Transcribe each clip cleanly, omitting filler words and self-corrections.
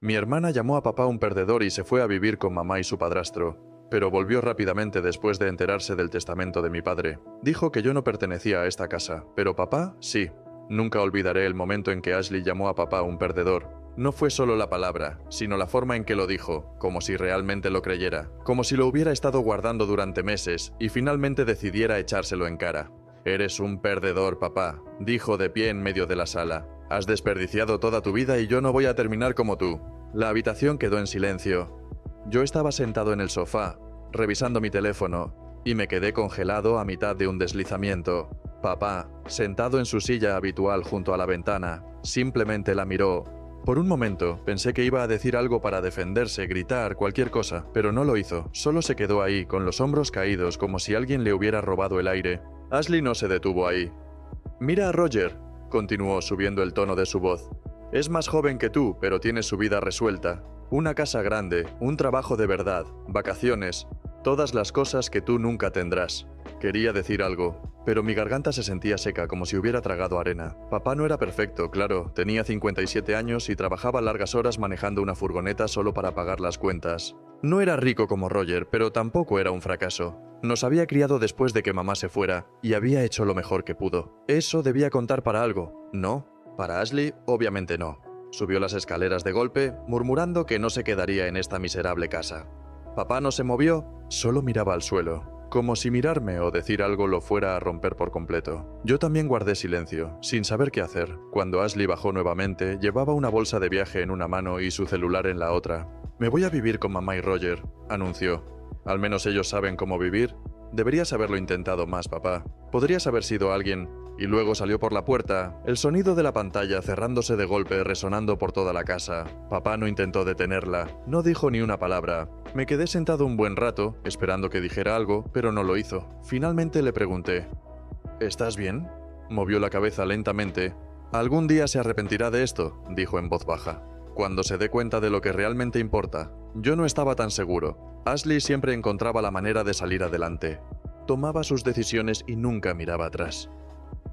Mi hermana llamó a papá un perdedor y se fue a vivir con mamá y su padrastro, pero volvió rápidamente después de enterarse del testamento de mi padre. Dijo que yo no pertenecía a esta casa, pero papá sí. Nunca olvidaré el momento en que Ashley llamó a papá un perdedor. No fue solo la palabra, sino la forma en que lo dijo, como si realmente lo creyera, como si lo hubiera estado guardando durante meses y finalmente decidiera echárselo en cara. «Eres un perdedor, papá», dijo de pie en medio de la sala. «Has desperdiciado toda tu vida y yo no voy a terminar como tú». La habitación quedó en silencio. Yo estaba sentado en el sofá, revisando mi teléfono, y me quedé congelado a mitad de un deslizamiento. Papá, sentado en su silla habitual junto a la ventana, simplemente la miró. Por un momento pensé que iba a decir algo para defenderse, gritar, cualquier cosa, pero no lo hizo. Solo se quedó ahí, con los hombros caídos, como si alguien le hubiera robado el aire. Ashley no se detuvo ahí. «Mira a Roger», continuó subiendo el tono de su voz. «Es más joven que tú, pero tiene su vida resuelta. Una casa grande, un trabajo de verdad, vacaciones, todas las cosas que tú nunca tendrás». Quería decir algo, pero mi garganta se sentía seca como si hubiera tragado arena. Papá no era perfecto, claro, tenía 57 años y trabajaba largas horas manejando una furgoneta solo para pagar las cuentas. No era rico como Roger, pero tampoco era un fracaso. Nos había criado después de que mamá se fuera, y había hecho lo mejor que pudo. Eso debía contar para algo, ¿no? Para Ashley, obviamente no. Subió las escaleras de golpe, murmurando que no se quedaría en esta miserable casa. Papá no se movió, solo miraba al suelo, como si mirarme o decir algo lo fuera a romper por completo. Yo también guardé silencio, sin saber qué hacer. Cuando Ashley bajó nuevamente, llevaba una bolsa de viaje en una mano y su celular en la otra. «Me voy a vivir con mamá y Roger», anunció. «Al menos ellos saben cómo vivir». «Deberías haberlo intentado más, papá. Podrías haber sido alguien». Y luego salió por la puerta, el sonido de la pantalla cerrándose de golpe resonando por toda la casa. Papá no intentó detenerla, no dijo ni una palabra. Me quedé sentado un buen rato, esperando que dijera algo, pero no lo hizo. Finalmente le pregunté: «¿Estás bien?». Movió la cabeza lentamente. «Algún día se arrepentirá de esto», dijo en voz baja. «Cuando se dé cuenta de lo que realmente importa». Yo no estaba tan seguro. Ashley siempre encontraba la manera de salir adelante. Tomaba sus decisiones y nunca miraba atrás.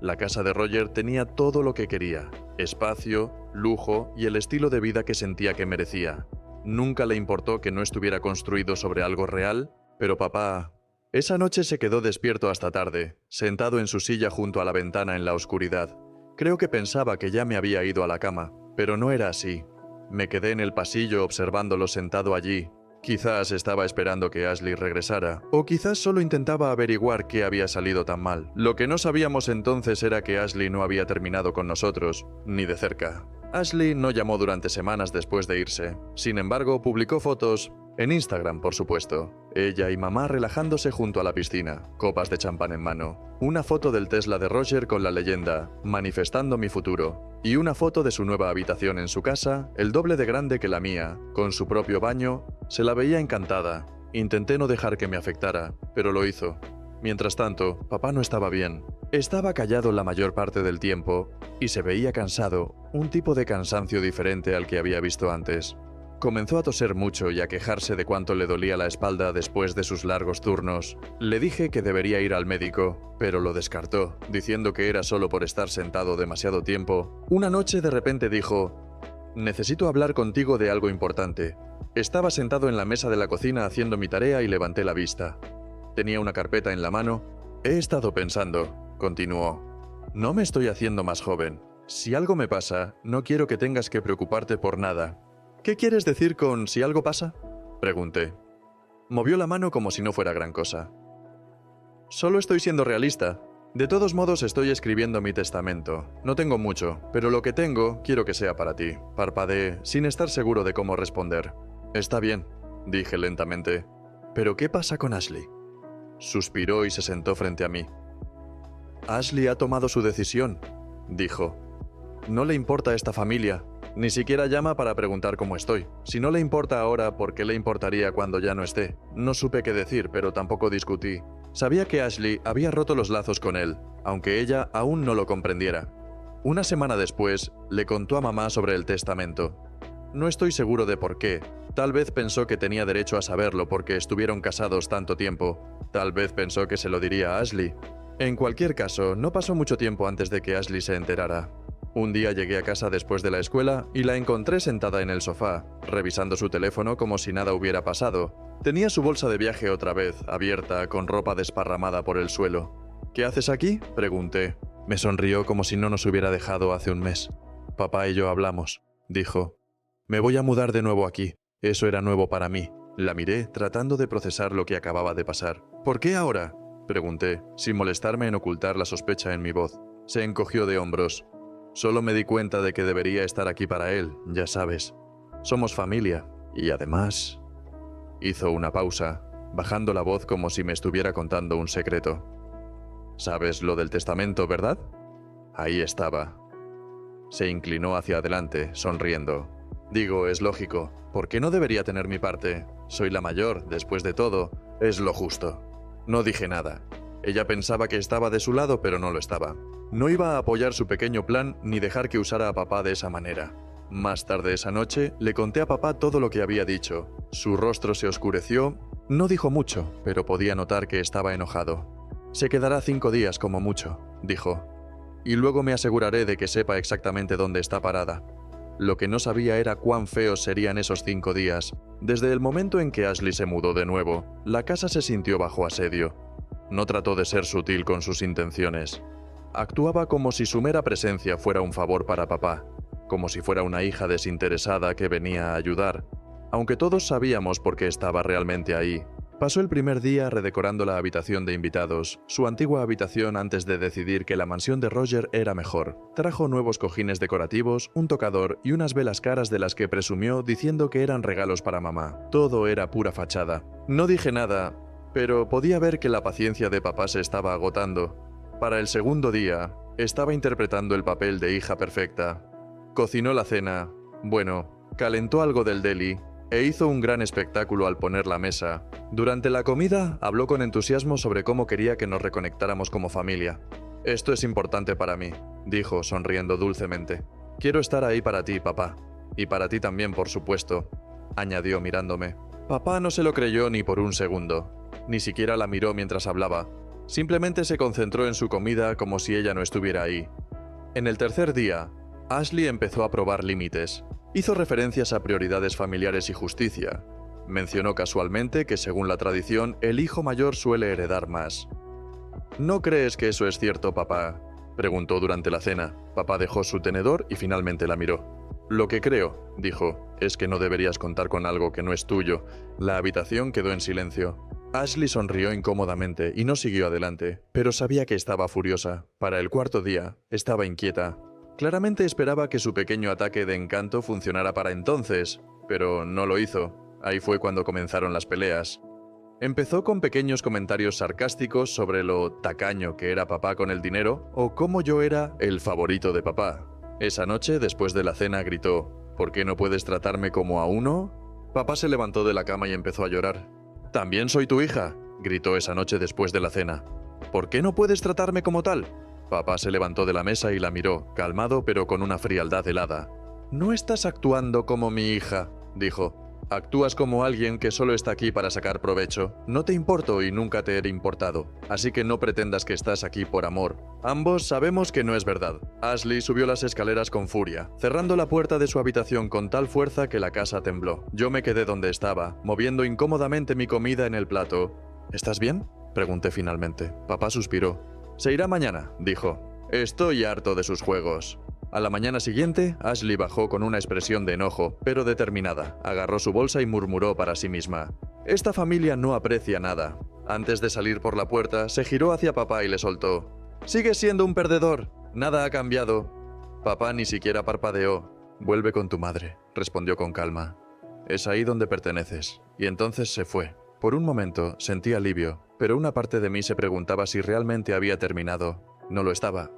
La casa de Roger tenía todo lo que quería: espacio, lujo y el estilo de vida que sentía que merecía. Nunca le importó que no estuviera construido sobre algo real, pero papá... Esa noche se quedó despierto hasta tarde, sentado en su silla junto a la ventana en la oscuridad. Creo que pensaba que ya me había ido a la cama, pero no era así. Me quedé en el pasillo observándolo sentado allí. Quizás estaba esperando que Ashley regresara, o quizás solo intentaba averiguar qué había salido tan mal. Lo que no sabíamos entonces era que Ashley no había terminado con nosotros, ni de cerca. Ashley no llamó durante semanas después de irse. Sin embargo, publicó fotos, en Instagram por supuesto, ella y mamá relajándose junto a la piscina, copas de champán en mano. Una foto del Tesla de Roger con la leyenda, manifestando mi futuro. Y una foto de su nueva habitación en su casa, el doble de grande que la mía, con su propio baño. Se la veía encantada. Intenté no dejar que me afectara, pero lo hizo. Mientras tanto, papá no estaba bien. Estaba callado la mayor parte del tiempo, y se veía cansado, un tipo de cansancio diferente al que había visto antes. Comenzó a toser mucho y a quejarse de cuánto le dolía la espalda después de sus largos turnos. Le dije que debería ir al médico, pero lo descartó, diciendo que era solo por estar sentado demasiado tiempo. Una noche de repente dijo: «Necesito hablar contigo de algo importante». Estaba sentado en la mesa de la cocina haciendo mi tarea y levanté la vista. Tenía una carpeta en la mano. «He estado pensando», continuó. «No me estoy haciendo más joven. Si algo me pasa, no quiero que tengas que preocuparte por nada». «¿Qué quieres decir con si algo pasa?», pregunté. Movió la mano como si no fuera gran cosa. «Solo estoy siendo realista. De todos modos estoy escribiendo mi testamento. No tengo mucho, pero lo que tengo quiero que sea para ti». Parpadeé, sin estar seguro de cómo responder. «Está bien», dije lentamente. «¿Pero qué pasa con Ashley?». Suspiró y se sentó frente a mí. «Ashley ha tomado su decisión», dijo. «No le importa esta familia. Ni siquiera llama para preguntar cómo estoy. Si no le importa ahora, ¿por qué le importaría cuando ya no esté?». No supe qué decir, pero tampoco discutí. Sabía que Ashley había roto los lazos con él, aunque ella aún no lo comprendiera. Una semana después, le contó a mamá sobre el testamento. No estoy seguro de por qué. Tal vez pensó que tenía derecho a saberlo porque estuvieron casados tanto tiempo. Tal vez pensó que se lo diría a Ashley. En cualquier caso, no pasó mucho tiempo antes de que Ashley se enterara. Un día llegué a casa después de la escuela y la encontré sentada en el sofá, revisando su teléfono como si nada hubiera pasado. Tenía su bolsa de viaje otra vez, abierta, con ropa desparramada por el suelo. ¿Qué haces aquí?, pregunté. Me sonrió como si no nos hubiera dejado hace un mes. Papá y yo hablamos, dijo. Me voy a mudar de nuevo aquí. Eso era nuevo para mí. La miré, tratando de procesar lo que acababa de pasar. ¿Por qué ahora?, pregunté, sin molestarme en ocultar la sospecha en mi voz. Se encogió de hombros. Solo me di cuenta de que debería estar aquí para él, ya sabes. Somos familia, y además... Hizo una pausa, bajando la voz como si me estuviera contando un secreto. ¿Sabes lo del testamento, verdad? Ahí estaba. Se inclinó hacia adelante, sonriendo. Digo, es lógico. ¿Por qué no debería tener mi parte? Soy la mayor, después de todo. Es lo justo. No dije nada. Ella pensaba que estaba de su lado, pero no lo estaba. No iba a apoyar su pequeño plan ni dejar que usara a papá de esa manera. Más tarde esa noche, le conté a papá todo lo que había dicho. Su rostro se oscureció. No dijo mucho, pero podía notar que estaba enojado. Se quedará 5 días como mucho, dijo. Y luego me aseguraré de que sepa exactamente dónde está parada. Lo que no sabía era cuán feos serían esos 5 días. Desde el momento en que Ashley se mudó de nuevo, la casa se sintió bajo asedio. No trató de ser sutil con sus intenciones. Actuaba como si su mera presencia fuera un favor para papá, como si fuera una hija desinteresada que venía a ayudar, aunque todos sabíamos por qué estaba realmente ahí. Pasó el primer día redecorando la habitación de invitados, su antigua habitación antes de decidir que la mansión de Roger era mejor. Trajo nuevos cojines decorativos, un tocador y unas velas caras de las que presumió diciendo que eran regalos para mamá. Todo era pura fachada. No dije nada, pero podía ver que la paciencia de papá se estaba agotando. Para el segundo día, estaba interpretando el papel de hija perfecta. Cocinó la cena, calentó algo del deli, e hizo un gran espectáculo al poner la mesa. Durante la comida, habló con entusiasmo sobre cómo quería que nos reconectáramos como familia. Esto es importante para mí, dijo, sonriendo dulcemente. Quiero estar ahí para ti, papá. Y para ti también, por supuesto, añadió mirándome. Papá no se lo creyó ni por un segundo. Ni siquiera la miró mientras hablaba. Simplemente se concentró en su comida como si ella no estuviera ahí. En el tercer día, Ashley empezó a probar límites. Hizo referencias a prioridades familiares y justicia. Mencionó casualmente que, según la tradición, el hijo mayor suele heredar más. ¿No crees que eso es cierto, papá?, preguntó durante la cena. Papá dejó su tenedor y finalmente la miró. Lo que creo, dijo, es que no deberías contar con algo que no es tuyo. La habitación quedó en silencio. Ashley sonrió incómodamente y no siguió adelante, pero sabía que estaba furiosa. Para el cuarto día, estaba inquieta. Claramente esperaba que su pequeño ataque de encanto funcionara para entonces, pero no lo hizo. Ahí fue cuando comenzaron las peleas. Empezó con pequeños comentarios sarcásticos sobre lo tacaño que era papá con el dinero o cómo yo era el favorito de papá. Esa noche, después de la cena, gritó, ¿por qué no puedes tratarme como a uno? Papá se levantó de la cama y empezó a llorar. «También soy tu hija», gritó esa noche después de la cena. «¿Por qué no puedes tratarme como tal?» Papá se levantó de la mesa y la miró, calmado pero con una frialdad helada. «No estás actuando como mi hija», dijo. «Actúas como alguien que solo está aquí para sacar provecho. No te importo y nunca te he importado. Así que no pretendas que estás aquí por amor. Ambos sabemos que no es verdad». Ashley subió las escaleras con furia, cerrando la puerta de su habitación con tal fuerza que la casa tembló. Yo me quedé donde estaba, moviendo incómodamente mi comida en el plato. «¿Estás bien?», pregunté finalmente. Papá suspiró. «Se irá mañana», dijo. «Estoy harto de sus juegos». A la mañana siguiente, Ashley bajó con una expresión de enojo, pero determinada. Agarró su bolsa y murmuró para sí misma. «Esta familia no aprecia nada». Antes de salir por la puerta, se giró hacia papá y le soltó. «Sigues siendo un perdedor. Nada ha cambiado». Papá ni siquiera parpadeó. «Vuelve con tu madre», respondió con calma. «Es ahí donde perteneces». Y entonces se fue. Por un momento sentí alivio, pero una parte de mí se preguntaba si realmente había terminado. No lo estaba.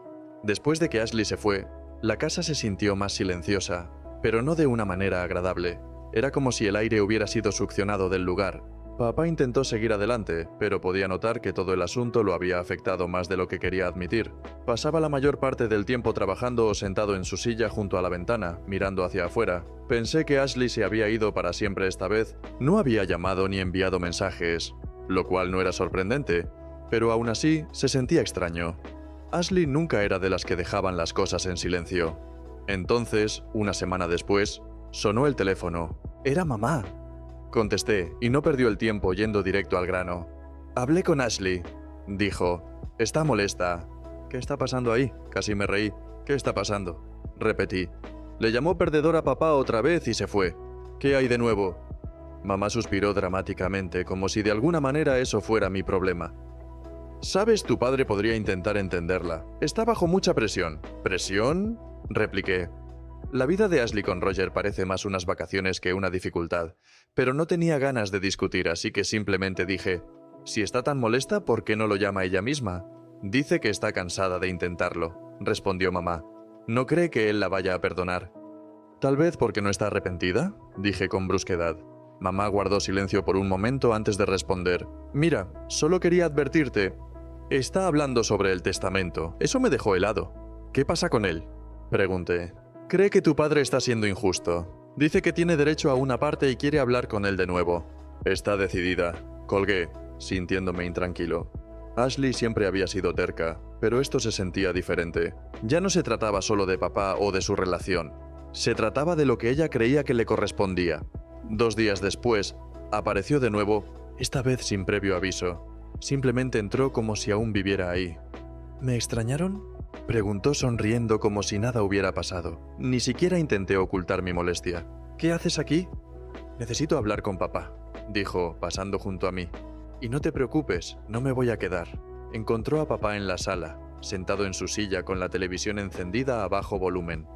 Después de que Ashley se fue, la casa se sintió más silenciosa, pero no de una manera agradable. Era como si el aire hubiera sido succionado del lugar. Papá intentó seguir adelante, pero podía notar que todo el asunto lo había afectado más de lo que quería admitir. Pasaba la mayor parte del tiempo trabajando o sentado en su silla junto a la ventana, mirando hacia afuera. Pensé que Ashley se había ido para siempre esta vez. No había llamado ni enviado mensajes, lo cual no era sorprendente, pero aún así se sentía extraño. Ashley nunca era de las que dejaban las cosas en silencio. Entonces, una semana después, sonó el teléfono. Era mamá. Contesté, y no perdió el tiempo yendo directo al grano. Hablé con Ashley, dijo. Está molesta. ¿Qué está pasando ahí? Casi me reí. ¿Qué está pasando? Repetí. Le llamó perdedor a papá otra vez y se fue. ¿Qué hay de nuevo? Mamá suspiró dramáticamente, como si de alguna manera eso fuera mi problema. Sabes, tu padre podría intentar entenderla. Está bajo mucha presión. ¿Presión? Repliqué. La vida de Ashley con Roger parece más unas vacaciones que una dificultad, pero no tenía ganas de discutir, así que simplemente dije, si está tan molesta, ¿por qué no lo llama ella misma? Dice que está cansada de intentarlo, respondió mamá. No cree que él la vaya a perdonar. Tal vez porque no está arrepentida, dije con brusquedad. Mamá guardó silencio por un momento antes de responder. Mira, solo quería advertirte. Está hablando sobre el testamento. Eso me dejó helado. ¿Qué pasa con él? Pregunté. Cree que tu padre está siendo injusto. Dice que tiene derecho a una parte y quiere hablar con él de nuevo. Está decidida. Colgué, sintiéndome intranquilo. Ashley siempre había sido terca, pero esto se sentía diferente. Ya no se trataba solo de papá o de su relación. Se trataba de lo que ella creía que le correspondía. 2 días después, apareció de nuevo, esta vez sin previo aviso. Simplemente entró como si aún viviera ahí. ¿Me extrañaron? Preguntó sonriendo como si nada hubiera pasado. Ni siquiera intenté ocultar mi molestia. ¿Qué haces aquí? Necesito hablar con papá, dijo, pasando junto a mí. Y no te preocupes, no me voy a quedar. Encontró a papá en la sala, sentado en su silla con la televisión encendida a bajo volumen.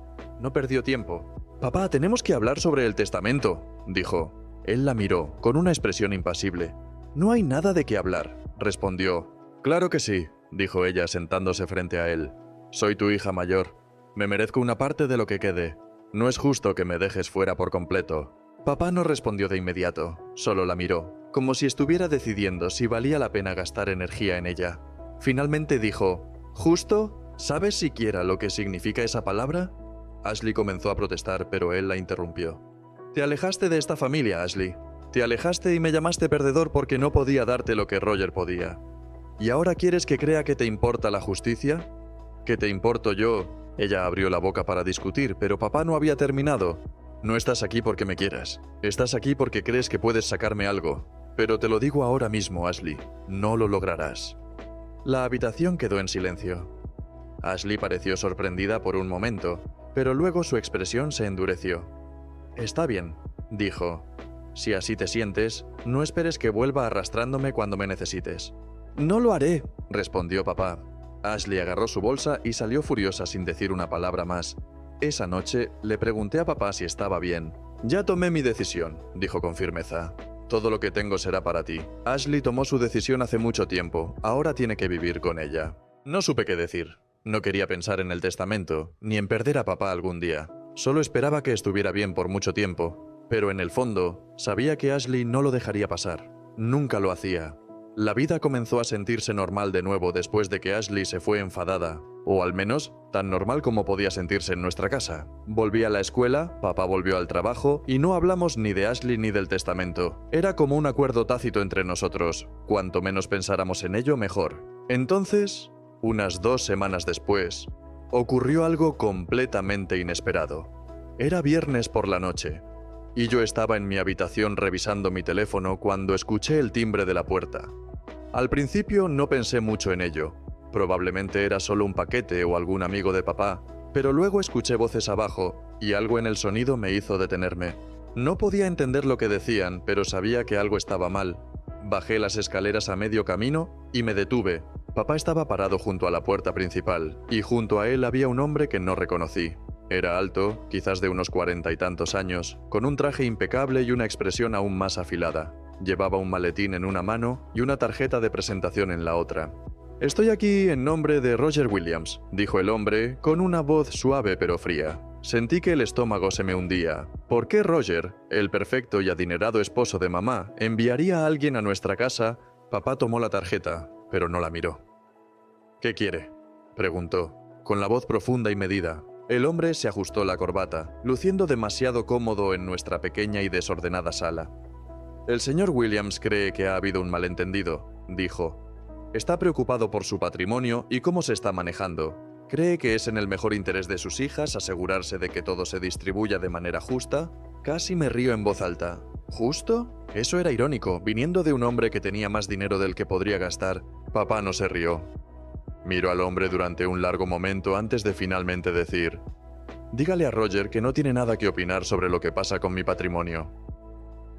No perdió tiempo. Papá, tenemos que hablar sobre el testamento, dijo. Él la miró, con una expresión impasible. No hay nada de qué hablar, respondió. Claro que sí, dijo ella sentándose frente a él. Soy tu hija mayor. Me merezco una parte de lo que quede. No es justo que me dejes fuera por completo. Papá no respondió de inmediato, solo la miró, como si estuviera decidiendo si valía la pena gastar energía en ella. Finalmente dijo, ¿justo? ¿Sabes siquiera lo que significa esa palabra? Ashley comenzó a protestar, pero él la interrumpió. Te alejaste de esta familia, Ashley. Te alejaste y me llamaste perdedor porque no podía darte lo que Roger podía. ¿Y ahora quieres que crea que te importa la justicia? ¿Que te importo yo? Ella abrió la boca para discutir, pero papá no había terminado. No estás aquí porque me quieras. Estás aquí porque crees que puedes sacarme algo. Pero te lo digo ahora mismo, Ashley. No lo lograrás. La habitación quedó en silencio. Ashley pareció sorprendida por un momento, pero luego su expresión se endureció. Está bien, dijo. Si así te sientes, no esperes que vuelva arrastrándome cuando me necesites. No lo haré, respondió papá. Ashley agarró su bolsa y salió furiosa sin decir una palabra más. Esa noche le pregunté a papá si estaba bien. Ya tomé mi decisión, dijo con firmeza. Todo lo que tengo será para ti. Ashley tomó su decisión hace mucho tiempo, ahora tiene que vivir con ella. No supe qué decir. No quería pensar en el testamento, ni en perder a papá algún día. Solo esperaba que estuviera bien por mucho tiempo, pero en el fondo, sabía que Ashley no lo dejaría pasar. Nunca lo hacía. La vida comenzó a sentirse normal de nuevo después de que Ashley se fue enfadada, o al menos, tan normal como podía sentirse en nuestra casa. Volví a la escuela, papá volvió al trabajo, y no hablamos ni de Ashley ni del testamento. Era como un acuerdo tácito entre nosotros. Cuanto menos pensáramos en ello, mejor. Entonces, unas 2 semanas después, ocurrió algo completamente inesperado. Era viernes por la noche, y yo estaba en mi habitación revisando mi teléfono cuando escuché el timbre de la puerta. Al principio no pensé mucho en ello. Probablemente era solo un paquete o algún amigo de papá, pero luego escuché voces abajo y algo en el sonido me hizo detenerme. No podía entender lo que decían, pero sabía que algo estaba mal. Bajé las escaleras a medio camino y me detuve. Papá estaba parado junto a la puerta principal y junto a él había un hombre que no reconocí. Era alto, quizás de unos 40 y tantos años, con un traje impecable y una expresión aún más afilada. Llevaba un maletín en una mano y una tarjeta de presentación en la otra. «Estoy aquí en nombre de Roger Williams», dijo el hombre, con una voz suave pero fría. Sentí que el estómago se me hundía. ¿Por qué Roger, el perfecto y adinerado esposo de mamá, enviaría a alguien a nuestra casa? Papá tomó la tarjeta, pero no la miró. «¿Qué quiere?», preguntó, con la voz profunda y medida. El hombre se ajustó la corbata, luciendo demasiado cómodo en nuestra pequeña y desordenada sala. «El señor Williams cree que ha habido un malentendido», dijo. «Está preocupado por su patrimonio y cómo se está manejando. ¿Cree que es en el mejor interés de sus hijas asegurarse de que todo se distribuya de manera justa? Casi me río en voz alta. ¿Justo? Eso era irónico, viniendo de un hombre que tenía más dinero del que podría gastar. Papá no se rió. Miro al hombre durante un largo momento antes de finalmente decir: dígale a Roger que no tiene nada que opinar sobre lo que pasa con mi patrimonio.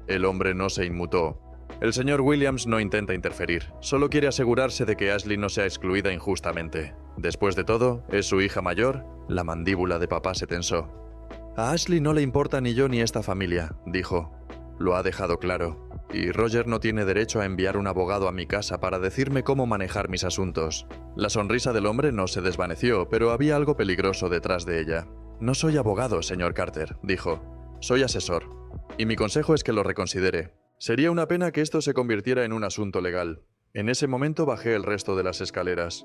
El hombre no se inmutó. El señor Williams no intenta interferir, solo quiere asegurarse de que Ashley no sea excluida injustamente. Después de todo, es su hija mayor. La mandíbula de papá se tensó. A Ashley no le importa ni yo ni esta familia, dijo. Lo ha dejado claro. Y Roger no tiene derecho a enviar un abogado a mi casa para decirme cómo manejar mis asuntos. La sonrisa del hombre no se desvaneció, pero había algo peligroso detrás de ella. No soy abogado, señor Carter, dijo. Soy asesor. Y mi consejo es que lo reconsidere. Sería una pena que esto se convirtiera en un asunto legal. En ese momento bajé el resto de las escaleras.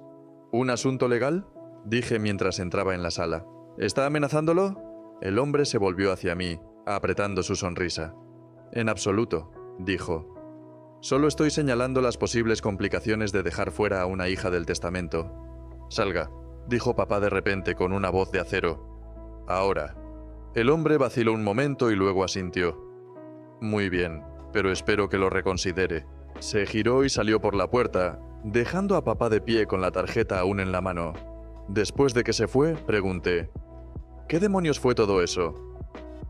¿Un asunto legal?, dije mientras entraba en la sala. ¿Está amenazándolo? El hombre se volvió hacia mí, apretando su sonrisa. En absoluto, dijo. Solo estoy señalando las posibles complicaciones de dejar fuera a una hija del testamento. Salga, dijo papá de repente con una voz de acero. Ahora. El hombre vaciló un momento y luego asintió. Muy bien, pero espero que lo reconsidere. Se giró y salió por la puerta, dejando a papá de pie con la tarjeta aún en la mano. Después de que se fue, pregunté: ¿qué demonios fue todo eso?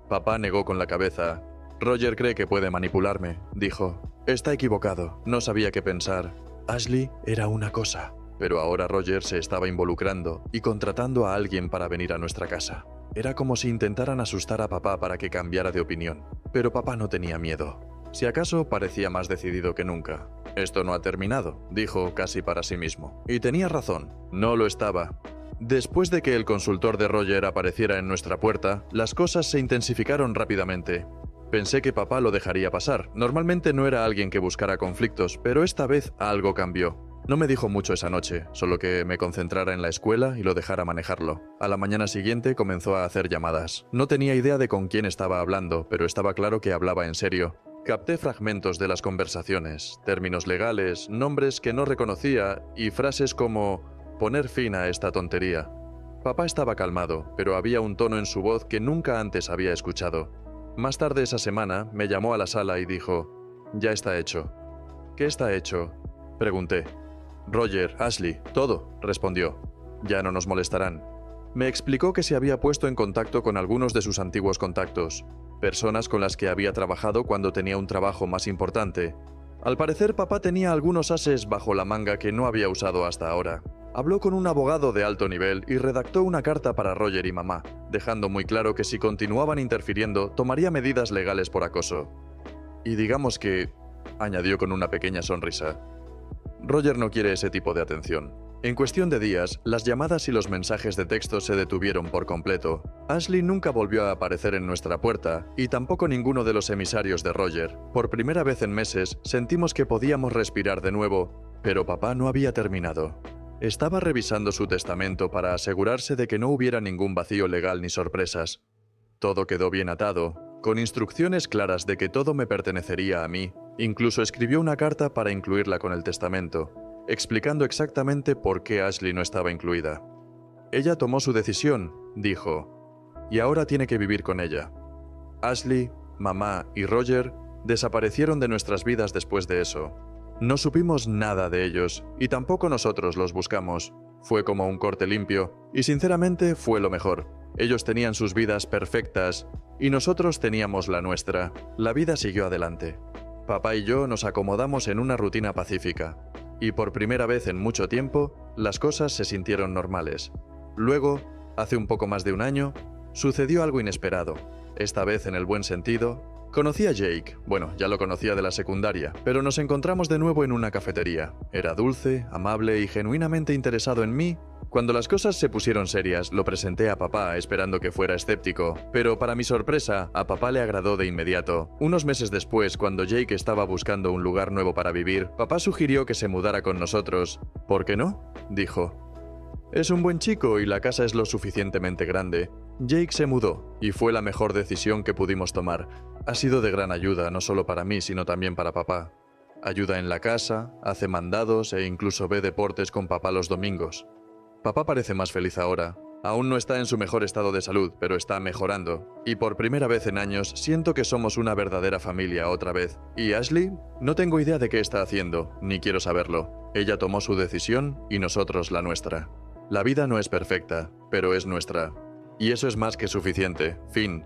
Papá negó con la cabeza. Roger cree que puede manipularme, dijo. Está equivocado, no sabía qué pensar. Ashley era una cosa. Pero ahora Roger se estaba involucrando y contratando a alguien para venir a nuestra casa. Era como si intentaran asustar a papá para que cambiara de opinión. Pero papá no tenía miedo. Si acaso parecía más decidido que nunca. Esto no ha terminado, dijo casi para sí mismo. Y tenía razón, no lo estaba. Después de que el consultor de Roger apareciera en nuestra puerta, las cosas se intensificaron rápidamente. Pensé que papá lo dejaría pasar. Normalmente no era alguien que buscara conflictos, pero esta vez algo cambió. No me dijo mucho esa noche, solo que me concentrara en la escuela y lo dejara manejarlo. A la mañana siguiente comenzó a hacer llamadas. No tenía idea de con quién estaba hablando, pero estaba claro que hablaba en serio. Capté fragmentos de las conversaciones, términos legales, nombres que no reconocía y frases como «poner fin a esta tontería». Papá estaba calmado, pero había un tono en su voz que nunca antes había escuchado. Más tarde esa semana me llamó a la sala y dijo: «Ya está hecho». «¿Qué está hecho?», pregunté. «Roger, Ashley, todo», respondió. «Ya no nos molestarán». Me explicó que se había puesto en contacto con algunos de sus antiguos contactos, personas con las que había trabajado cuando tenía un trabajo más importante. Al parecer, papá tenía algunos ases bajo la manga que no había usado hasta ahora. Habló con un abogado de alto nivel y redactó una carta para Roger y mamá, dejando muy claro que si continuaban interfiriendo, tomaría medidas legales por acoso. Y digamos que, añadió con una pequeña sonrisa, Roger no quiere ese tipo de atención. En cuestión de días, las llamadas y los mensajes de texto se detuvieron por completo. Ashley nunca volvió a aparecer en nuestra puerta, y tampoco ninguno de los emisarios de Roger. Por primera vez en meses, sentimos que podíamos respirar de nuevo, pero papá no había terminado. Estaba revisando su testamento para asegurarse de que no hubiera ningún vacío legal ni sorpresas. Todo quedó bien atado, con instrucciones claras de que todo me pertenecería a mí. Incluso escribió una carta para incluirla con el testamento, explicando exactamente por qué Ashley no estaba incluida. Ella tomó su decisión, dijo, y ahora tiene que vivir con ella. Ashley, mamá y Roger desaparecieron de nuestras vidas después de eso. No supimos nada de ellos, y tampoco nosotros los buscamos. Fue como un corte limpio, y sinceramente fue lo mejor. Ellos tenían sus vidas perfectas, y nosotros teníamos la nuestra. La vida siguió adelante. Papá y yo nos acomodamos en una rutina pacífica, y por primera vez en mucho tiempo, las cosas se sintieron normales. Luego, hace un poco más de un año, sucedió algo inesperado, esta vez en el buen sentido. Conocí a Jake, bueno, ya lo conocía de la secundaria, pero nos encontramos de nuevo en una cafetería. Era dulce, amable y genuinamente interesado en mí. Cuando las cosas se pusieron serias, lo presenté a papá esperando que fuera escéptico, pero para mi sorpresa, a papá le agradó de inmediato. Unos meses después, cuando Jake estaba buscando un lugar nuevo para vivir, papá sugirió que se mudara con nosotros. ¿Por qué no?, dijo. Es un buen chico y la casa es lo suficientemente grande. Jake se mudó, y fue la mejor decisión que pudimos tomar. Ha sido de gran ayuda, no solo para mí, sino también para papá. Ayuda en la casa, hace mandados e incluso ve deportes con papá los domingos. Papá parece más feliz ahora. Aún no está en su mejor estado de salud, pero está mejorando. Y por primera vez en años siento que somos una verdadera familia otra vez. ¿Y Ashley? No tengo idea de qué está haciendo, ni quiero saberlo. Ella tomó su decisión y nosotros la nuestra. La vida no es perfecta, pero es nuestra. Y eso es más que suficiente. Fin.